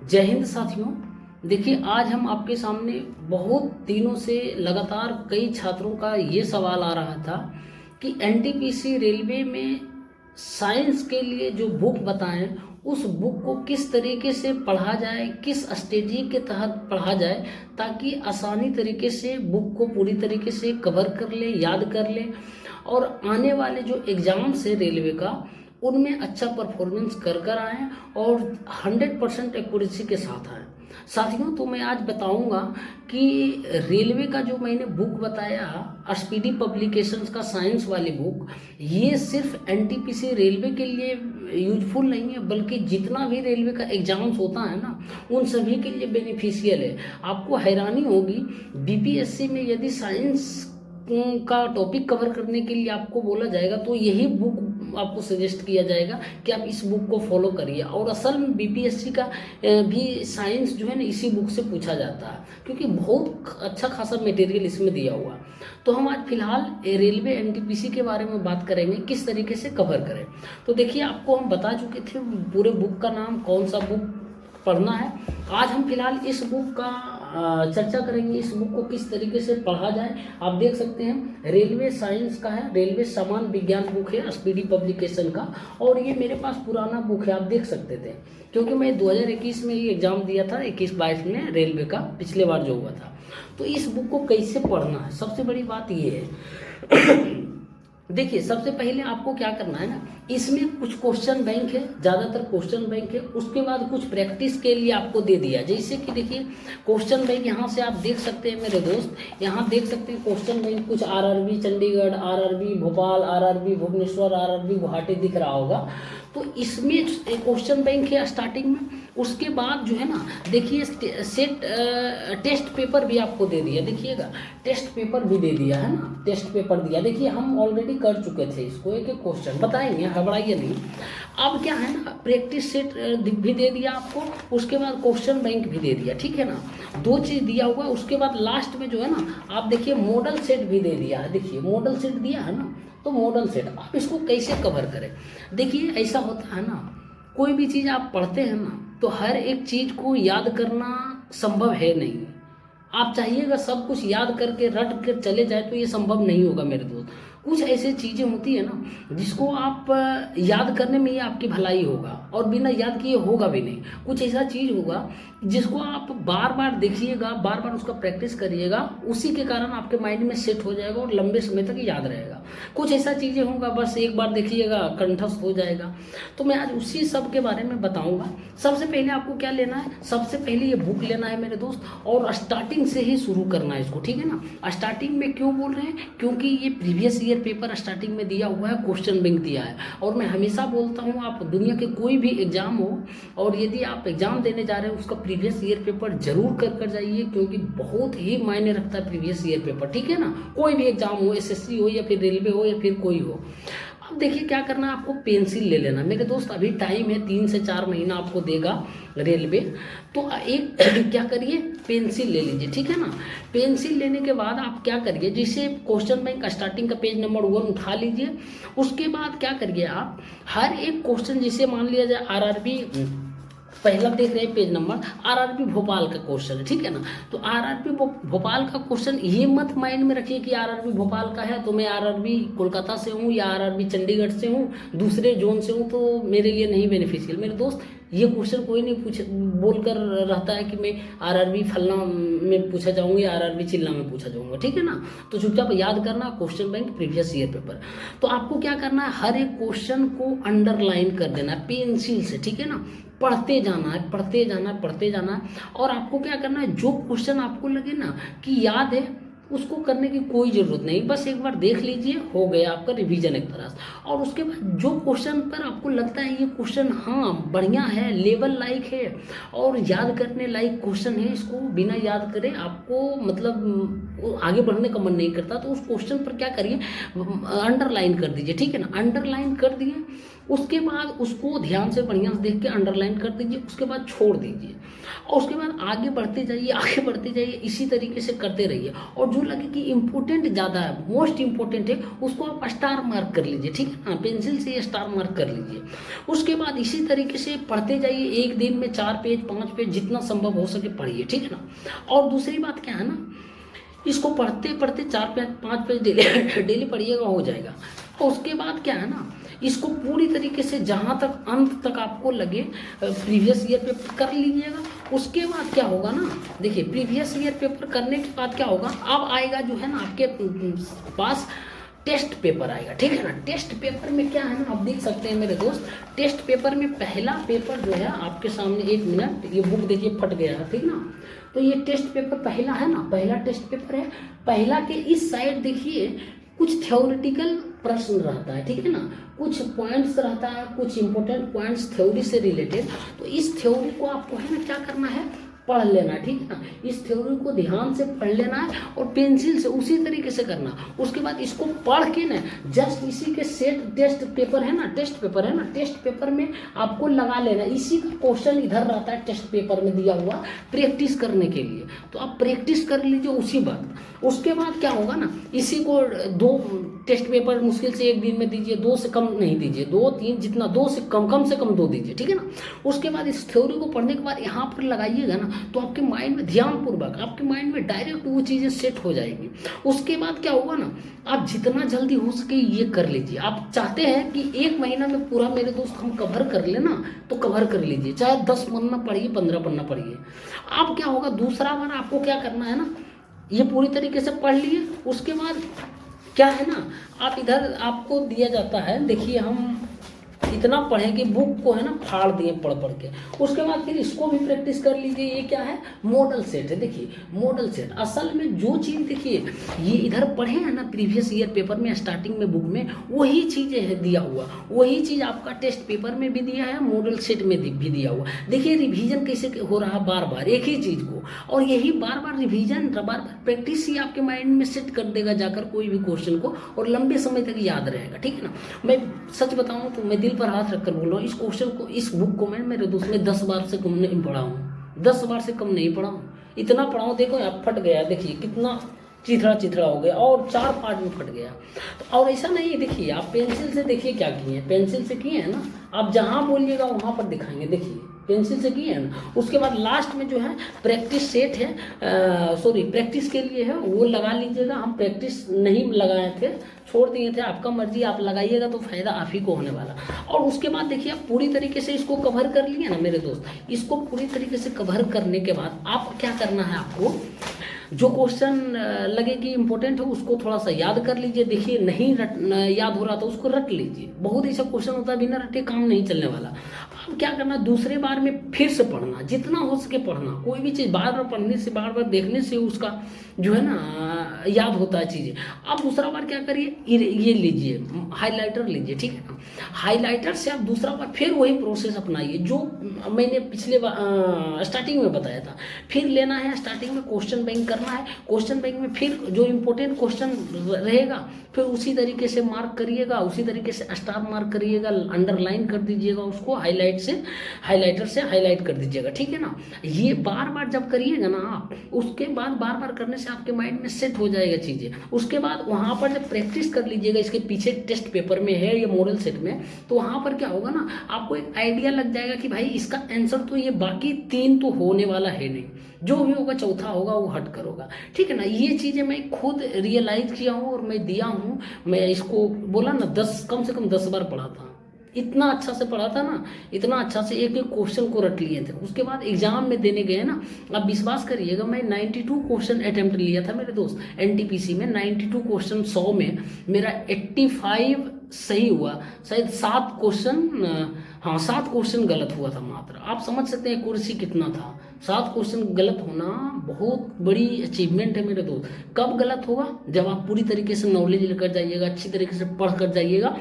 जय हिंद साथियों। देखिए, आज हम आपके सामने बहुत दिनों से लगातार कई छात्रों का ये सवाल आ रहा था कि एनटीपीसी रेलवे में साइंस के लिए जो बुक बताएं उस बुक को किस तरीके से पढ़ा जाए, किस स्ट्रेटजी के तहत पढ़ा जाए ताकि आसानी तरीके से बुक को पूरी तरीके से कवर कर ले, याद कर ले और आने वाले जो एग्ज़ाम्स है रेलवे का उनमें अच्छा परफॉर्मेंस कर आएँ और 100% एक्यूरेसी के साथ आएँ। साथियों, तो मैं आज बताऊंगा कि रेलवे का जो मैंने बुक बताया स्पीडी पब्लिकेशंस का साइंस वाली बुक, ये सिर्फ एनटीपीसी रेलवे के लिए यूजफुल नहीं है बल्कि जितना भी रेलवे का एग्जाम्स होता है ना उन सभी के लिए बेनिफिशियल है। आपको हैरानी होगी, बीपीएससी में यदि साइंस का टॉपिक कवर करने के लिए आपको बोला जाएगा तो यही बुक आपको सजेस्ट किया जाएगा कि आप इस बुक को फॉलो करिए। और असल में बीपीएससी का भी साइंस जो है ना इसी बुक से पूछा जाता है क्योंकि बहुत अच्छा खासा मटेरियल इसमें दिया हुआ। तो हम आज फिलहाल रेलवे एनटीपीसी के बारे में बात करेंगे, किस तरीके से कवर करें। तो देखिए, आपको हम बता चुके थे पूरे बुक का नाम, कौन सा बुक पढ़ना है। आज हम फिलहाल इस बुक का चर्चा करेंगे, इस बुक को किस तरीके से पढ़ा जाए। आप देख सकते हैं रेलवे साइंस का है, रेलवे सामान्य विज्ञान बुक है स्पीडी पब्लिकेशन का, और ये मेरे पास पुराना बुक है, आप देख सकते थे क्योंकि मैं 2021 में ये एग्जाम दिया था, 21-22 में रेलवे का पिछले बार जो हुआ था। तो इस बुक को कैसे पढ़ना है, सबसे बड़ी बात ये है देखिए, सबसे पहले आपको क्या करना है ना, इसमें कुछ क्वेश्चन बैंक है, ज़्यादातर क्वेश्चन बैंक है। उसके बाद कुछ प्रैक्टिस के लिए आपको दे दिया, जैसे कि देखिए क्वेश्चन बैंक यहाँ से आप देख सकते हैं मेरे दोस्त, यहाँ देख सकते हैं क्वेश्चन बैंक कुछ RRB Chandigarh, RRB Bhopal, RRB Bhubaneswar, RRB Guwahati दिख रहा होगा। तो इसमें क्वेश्चन बैंक है स्टार्टिंग में। उसके बाद जो है ना देखिए सेट टेस्ट पेपर भी आपको दे दिया, देखिएगा टेस्ट पेपर भी दे दिया है ना, टेस्ट पेपर दिया। देखिए हम ऑलरेडी कर चुके थे इसको, एक एक क्वेश्चन बताएंगे, घबराइए नहीं। अब क्या है ना, प्रैक्टिस सेट भी दे दिया आपको, उसके बाद क्वेश्चन बैंक भी दे दिया, ठीक है ना, दो चीज़ दिया हुआ। उसके बाद लास्ट में जो है ना आप देखिए मॉडल सेट भी दे दिया है, देखिए मॉडल सेट दिया है ना। तो मॉडल सेट आप इसको कैसे कवर करें। देखिए ऐसा होता है ना, कोई भी चीज़ आप पढ़ते हैं ना तो हर एक चीज़ को याद करना संभव है नहीं। आप चाहिएगा सब कुछ याद करके रट कर चले जाए तो ये संभव नहीं होगा मेरे दोस्त। कुछ ऐसी चीज़ें होती है ना जिसको आप याद करने में ही आपकी भलाई होगा और बिना याद किए होगा भी नहीं। कुछ ऐसा चीज़ होगा जिसको आप बार बार देखिएगा, बार बार उसका प्रैक्टिस करिएगा, उसी के कारण आपके माइंड में सेट हो जाएगा और लंबे समय तक याद रहेगा। कुछ ऐसा चीज़ें होगा बस एक बार देखिएगा कंठस्थ हो जाएगा। तो मैं आज उसी सब के बारे में बताऊंगा। सबसे पहले आपको क्या लेना है, सबसे पहले ये बुक लेना है मेरे दोस्त और स्टार्टिंग से ही शुरू करना है इसको, ठीक है ना। स्टार्टिंग में क्यों बोल रहे हैं, क्योंकि ये प्रीवियस ईयर पेपर स्टार्टिंग में दिया हुआ है, क्वेश्चन बैंक दिया है। और मैं हमेशा बोलता हूँ आप दुनिया के कोई भी एग्जाम हो और यदि आप एग्जाम देने जा रहे हो उसका प्रीवियस ईयर पेपर जरूर कर जाइए क्योंकि बहुत ही मायने रखता है प्रीवियस ईयर पेपर, ठीक है ना। कोई भी एग्जाम हो, एसएससी हो या फिर रेलवे हो या फिर कोई हो। अब देखिए क्या करना है, आपको पेंसिल ले लेना मेरे दोस्त, अभी टाइम है 3 से 4 महीना आपको देगा रेलवे। तो एक क्या करिए, पेंसिल ले लीजिए, ठीक है ना। पेंसिल लेने के बाद आप क्या करिए, जैसे क्वेश्चन बैंक स्टार्टिंग का पेज नंबर 1 उठा लीजिए। उसके बाद क्या करिए, आप हर एक क्वेश्चन जिसे मान लिया जाए आरआरबी, पहला देख रहे हैं पेज नंबर आरआरबी भोपाल का क्वेश्चन है, ठीक है ना। तो आरआरबी भोपाल का क्वेश्चन ये मत माइंड में रखिए कि आरआरबी भोपाल का है तो मैं आरआरबी कोलकाता से हूँ या आरआरबी चंडीगढ़ से हूँ, दूसरे जोन से हूँ, तो मेरे लिए नहीं बेनिफिशियल। मेरे दोस्त ये क्वेश्चन कोई नहीं पूछ बोलकर रहता है कि मैं आरआरबी फलना में पूछा जाऊंगा, आरआरबी चिल्ला में पूछा जाऊंगा, ठीक है ना। तो चुपचाप याद करना question bank previous year paper. तो आपको क्या करना है, हर एक क्वेश्चन को अंडरलाइन कर देना है पेंसिल से, ठीक है ना। पढ़ते जाना है, पढ़ते जाना है, पढ़ते जाना है। और आपको क्या करना है, जो क्वेश्चन आपको लगे ना कि याद है उसको करने की कोई ज़रूरत नहीं, बस एक बार देख लीजिए, हो गया आपका रिवीजन एक तरह से। और उसके बाद जो क्वेश्चन पर आपको लगता है ये क्वेश्चन हाँ बढ़िया है, लेवल लाइक है और याद करने लायक क्वेश्चन है, इसको बिना याद करे आपको मतलब आगे बढ़ने का मन नहीं करता, तो उस क्वेश्चन पर क्या करिए, अंडरलाइन कर दीजिए, ठीक है ना। अंडरलाइन कर दिए, उसके बाद उसको ध्यान से बढ़िया से देख के अंडरलाइन कर दीजिए, उसके बाद छोड़ दीजिए और उसके बाद आगे बढ़ते जाइए, आगे बढ़ते जाइए, इसी तरीके से करते रहिए। और जो लगे कि इम्पोर्टेंट ज़्यादा है, मोस्ट इम्पोर्टेंट है, उसको आप स्टार मार्क कर लीजिए, ठीक है ना, पेंसिल से स्टार मार्क कर लीजिए। उसके बाद इसी तरीके से पढ़ते जाइए, एक दिन में 4 पेज 5 पेज जितना संभव हो सके पढ़िए, ठीक है ना। और दूसरी बात क्या है ना, इसको पढ़ते पढ़ते 4 पेज 5 पेज डेली पढ़िएगा, हो जाएगा। और उसके बाद क्या है ना, इसको पूरी तरीके से जहाँ तक अंत तक आपको लगे प्रीवियस ईयर पेपर कर लीजिएगा। उसके बाद क्या होगा ना, देखिए प्रीवियस ईयर पेपर करने के बाद क्या होगा, अब आएगा जो है ना आपके पास टेस्ट पेपर आएगा, ठीक है ना। टेस्ट पेपर में क्या है ना, आप देख सकते हैं मेरे दोस्त, टेस्ट पेपर में पहला पेपर जो है आपके सामने, 1 मिनट, ये बुक देखिए फट गया है, ठीक ना। तो ये टेस्ट पेपर पहला है ना, पहला टेस्ट पेपर है। पहला के इस साइड देखिए कुछ थ्योरेटिकल प्रश्न रहता है, ठीक है ना, कुछ पॉइंट्स रहता है, कुछ इंपॉर्टेंट पॉइंट्स थ्योरी से रिलेटेड। तो इस थ्योरी को आपको है ना क्या करना है, पढ़ लेना है, ठीक है ना। इस थ्योरी को ध्यान से पढ़ लेना है और पेंसिल से उसी तरीके से करना। उसके बाद इसको पढ़ के ना जस्ट इसी के सेट टेस्ट पेपर है ना, टेस्ट पेपर है ना, टेस्ट पेपर में आपको लगा लेना। इसी का क्वेश्चन इधर रहता है टेस्ट पेपर में दिया हुआ प्रैक्टिस करने के लिए, तो आप प्रैक्टिस कर लीजिए उसी बात। उसके बाद क्या होगा ना, इसी को 2 टेस्ट पेपर मुश्किल से 1 दिन में दीजिए, 2 से कम नहीं दीजिए, 2 3 जितना, 2 से कम से कम 2 दीजिए, ठीक है ना। उसके बाद इस थ्योरी को पढ़ने के बाद यहाँ पर लगाइएगा ना, तो आपके माइंड में ध्यानपूर्वक आपके माइंड में डायरेक्ट वो चीज़ें सेट हो जाएगी। उसके बाद क्या होगा ना, आप जितना जल्दी हो सके ये कर लीजिए। आप चाहते हैं कि 1 महीना में पूरा मेरे दोस्त हम कवर कर लेना, तो कवर कर लीजिए, चाहे 10 पन्ना पढ़िए, 15 पन्ना पढ़िए। अब क्या होगा, दूसरा बार आपको क्या करना है ना, ये पूरी तरीके से पढ़ लिए। उसके बाद क्या है ना, आप इधर आपको दिया जाता है, देखिए हम इतना पढ़े कि बुक को है ना फाड़ दिए पढ़ पढ़ के। उसके बाद फिर इसको भी प्रैक्टिस कर लीजिए। ये क्या है, मॉडल सेट है। देखिए मॉडल सेट असल में जो चीज़, देखिए ये इधर पढ़े हैं ना प्रीवियस ईयर पेपर में, स्टार्टिंग में बुक में वही चीज़ें है दिया हुआ, वही चीज़ आपका टेस्ट पेपर में भी दिया है, मॉडल सेट में भी दिया हुआ। देखिए रिवीजन कैसे हो रहा है, बार बार एक ही चीज़ को, और यही बार बार रिवीजन, बार बार प्रैक्टिस ही आपके माइंड में सेट कर देगा जाकर कोई भी क्वेश्चन को, और लंबे समय तक याद रहेगा, ठीक है ना। मैं सच बताऊँ तो मैं दिल पर हाथ रखकर बोल रहा हूँ, इस क्वेश्चन को, इस बुक को मैं मेरे दोस्त में 10 बार से कम नहीं पढ़ा हूँ, 10 बार से कम नहीं पढ़ा हूँ। इतना पढ़ा हूँ, देखो यार फट गया, देखिए कितना चिथड़ा चिथड़ा हो गया और 4 पार्ट में फट गया। तो और ऐसा नहीं है, देखिए आप पेंसिल से देखिए क्या किए हैं, पेंसिल से किए हैं ना, आप जहाँ बोलिएगा वहाँ पर दिखाएंगे, देखिए पेंसिल से किए हैं ना। उसके बाद लास्ट में जो है प्रैक्टिस सेट है, प्रैक्टिस के लिए है, वो लगा लीजिएगा। हम प्रैक्टिस नहीं लगाए थे, छोड़ दिए थे, आपका मर्जी, आप लगाइएगा तो फायदा आप ही को होने वाला। और उसके बाद देखिए आप पूरी तरीके से इसको कवर कर लिए ना मेरे दोस्त, इसको पूरी तरीके से कवर करने के बाद आप क्या करना है, आपको जो क्वेश्चन लगे कि इम्पोर्टेंट है उसको थोड़ा सा याद कर लीजिए। देखिए नहीं याद हो रहा तो उसको रट लीजिए, बहुत ऐसा क्वेश्चन होता है बिना रटे काम नहीं चलने वाला। अब क्या करना, दूसरे बार में फिर से पढ़ना, जितना हो सके पढ़ना। कोई भी चीज़ बार बार पढ़ने से, बार बार देखने से उसका जो है ना याद होता है चीज़ें। अब दूसरा बार क्या करिए, ये लीजिए हाइलाइटर लीजिए, ठीक है ना। हाइलाइटर से आप दूसरा बार फिर वही प्रोसेस अपनाइए जो मैंने पिछले स्टार्टिंग में बताया था। फिर लेना है, स्टार्टिंग में क्वेश्चन बैंक करना है, क्वेश्चन बैंक में फिर जो इम्पोर्टेंट क्वेश्चन रहेगा फिर उसी तरीके से मार्क करिएगा, उसी तरीके से स्टार मार्क करिएगा, अंडरलाइन कर दीजिएगा, उसको हाइलाइटर से हाईलाइट कर दीजिएगा, ठीक है ना। ये बार बार जब करिएगा ना आप, उसके बाद बार बार करने से आपके माइंड में सेट हो जाएगा चीज़ें। उसके बाद वहाँ पर जब प्रैक्टिस कर लीजिएगा, इसके पीछे टेस्ट पेपर में है या मॉडल सेट में, तो वहाँ पर क्या होगा ना, आपको एक आइडिया लग जाएगा कि भाई इसका आंसर तो ये, बाकी 3 तो होने वाला है नहीं, जो भी होगा चौथा होगा वो हट कर होगा, ठीक है ना। ये चीज़ें मैं खुद रियलाइज किया हूँ और मैं दिया हूँ। मैं इसको बोला ना 10 कम से कम 10 बार पढ़ा था, इतना अच्छा से पढ़ा था ना, इतना अच्छा से एक एक क्वेश्चन को रट लिए थे। उसके बाद एग्जाम में देने गए ना, आप विश्वास करिएगा मैं 92 क्वेश्चन अटेम्प्ट लिया था मेरे दोस्त एनटीपीसी में। 92 क्वेश्चन 100 में मेरा 85 सही हुआ, शायद 7 क्वेश्चन गलत हुआ था मात्र। आप समझ सकते हैं एक्यूरेसी कितना था। 7 क्वेश्चन गलत होना बहुत बड़ी अचीवमेंट है मेरे दोस्त। कब गलत होगा, जब आप पूरी तरीके से नॉलेज लेकर जाइएगा, अच्छी तरीके से पढ़ कर जाइएगा,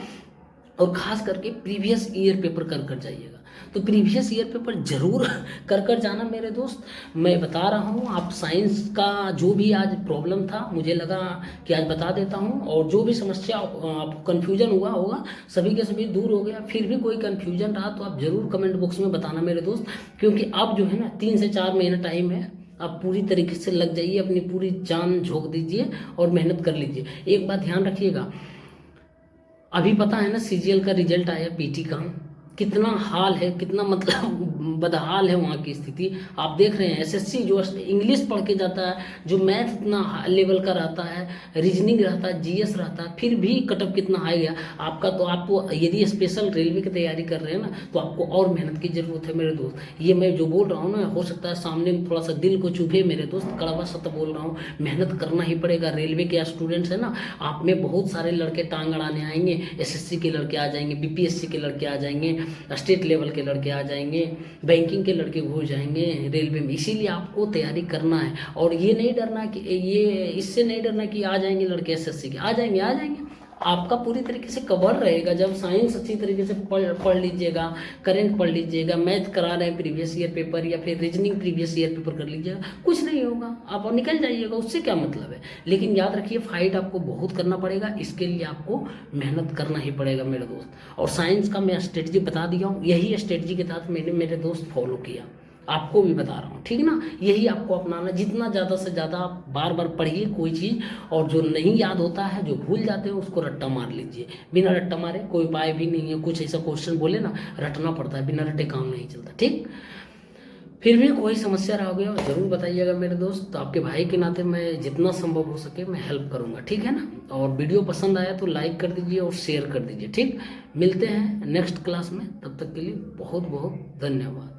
और खास करके प्रीवियस ईयर पेपर कर जाइएगा। तो प्रीवियस ईयर पेपर जरूर कर जाना मेरे दोस्त। मैं बता रहा हूँ, आप साइंस का जो भी आज प्रॉब्लम था मुझे लगा कि आज बता देता हूँ, और जो भी समस्या आपको कन्फ्यूजन हुआ होगा सभी के सभी दूर हो गया। फिर भी कोई कन्फ्यूजन रहा तो आप ज़रूर कमेंट बॉक्स में बताना मेरे दोस्त, क्योंकि अब जो है ना 3 से 4 महीना टाइम है, आप पूरी तरीके से लग जाइए, अपनी पूरी जान झोंक दीजिए और मेहनत कर लीजिए। एक बात ध्यान रखिएगा, अभी पता है ना सीजीएल का रिजल्ट आया पीटी का, कितना हाल है, कितना मतलब बदहाल है वहाँ की स्थिति। आप देख रहे हैं एसएससी जो इंग्लिश पढ़ के जाता है, जो मैथ इतना हाई लेवल का रहता है, रीजनिंग रहता है, जीएस रहता है, फिर भी कटअप कितना हाई गया आपका। तो आपको यदि स्पेशल रेलवे की तैयारी कर रहे हैं ना तो आपको और मेहनत की ज़रूरत है मेरे दोस्त। ये मैं जो बोल रहा हूँ ना, हो सकता है सामने थोड़ा सा दिल को चुभे मेरे दोस्त, कड़वा सत्य बोल रहा हूँ, मेहनत करना ही पड़ेगा। रेलवे के स्टूडेंट्स हैं ना, आप में बहुत सारे लड़के टांग अड़ाने आएंगे, एसएससी के लड़के आ जाएंगे, बीपीएससी के लड़के आ जाएंगे, स्टेट लेवल के लड़के आ जाएंगे, बैंकिंग के लड़के घुस जाएंगे रेलवे में। इसीलिए आपको तैयारी करना है, और ये नहीं डरना कि ये इससे नहीं डरना कि आ जाएंगे लड़के एसएससी के, आ जाएंगे आपका पूरी तरीके से कवर रहेगा। जब साइंस अच्छी तरीके से पढ़ लीजिएगा, करेंट पढ़ लीजिएगा, मैथ करा रहे हैं प्रीवियस ईयर पेपर, या फिर रीजनिंग प्रीवियस ईयर पेपर कर लीजिएगा, कुछ नहीं होगा, आप और निकल जाइएगा, उससे क्या मतलब है। लेकिन याद रखिए फाइट आपको बहुत करना पड़ेगा, इसके लिए आपको मेहनत करना ही पड़ेगा मेरे दोस्त। और साइंस का मैं स्ट्रेटजी बता दिया हूँ, यही स्ट्रेटजी के तहत मैंने मेरे दोस्त फॉलो किया, आपको भी बता रहा हूँ, ठीक है ना। यही आपको अपनाना, जितना ज़्यादा से ज़्यादा आप बार बार पढ़िए कोई चीज़, और जो नहीं याद होता है, जो भूल जाते हैं, उसको रट्टा मार लीजिए। बिना रट्टा मारे कोई उपाय भी नहीं है। कुछ ऐसा क्वेश्चन बोले ना, रटना पड़ता है, बिना रटे काम नहीं चलता, ठीक। फिर भी कोई समस्या रह गया ज़रूर बताइएगा मेरे दोस्त, तो आपके भाई के नाते मैं जितना संभव हो सके मैं हेल्प करूँगा, ठीक है ना। और वीडियो पसंद आया तो लाइक कर दीजिए और शेयर कर दीजिए, ठीक। मिलते हैं नेक्स्ट क्लास में, तब तक के लिए बहुत बहुत धन्यवाद।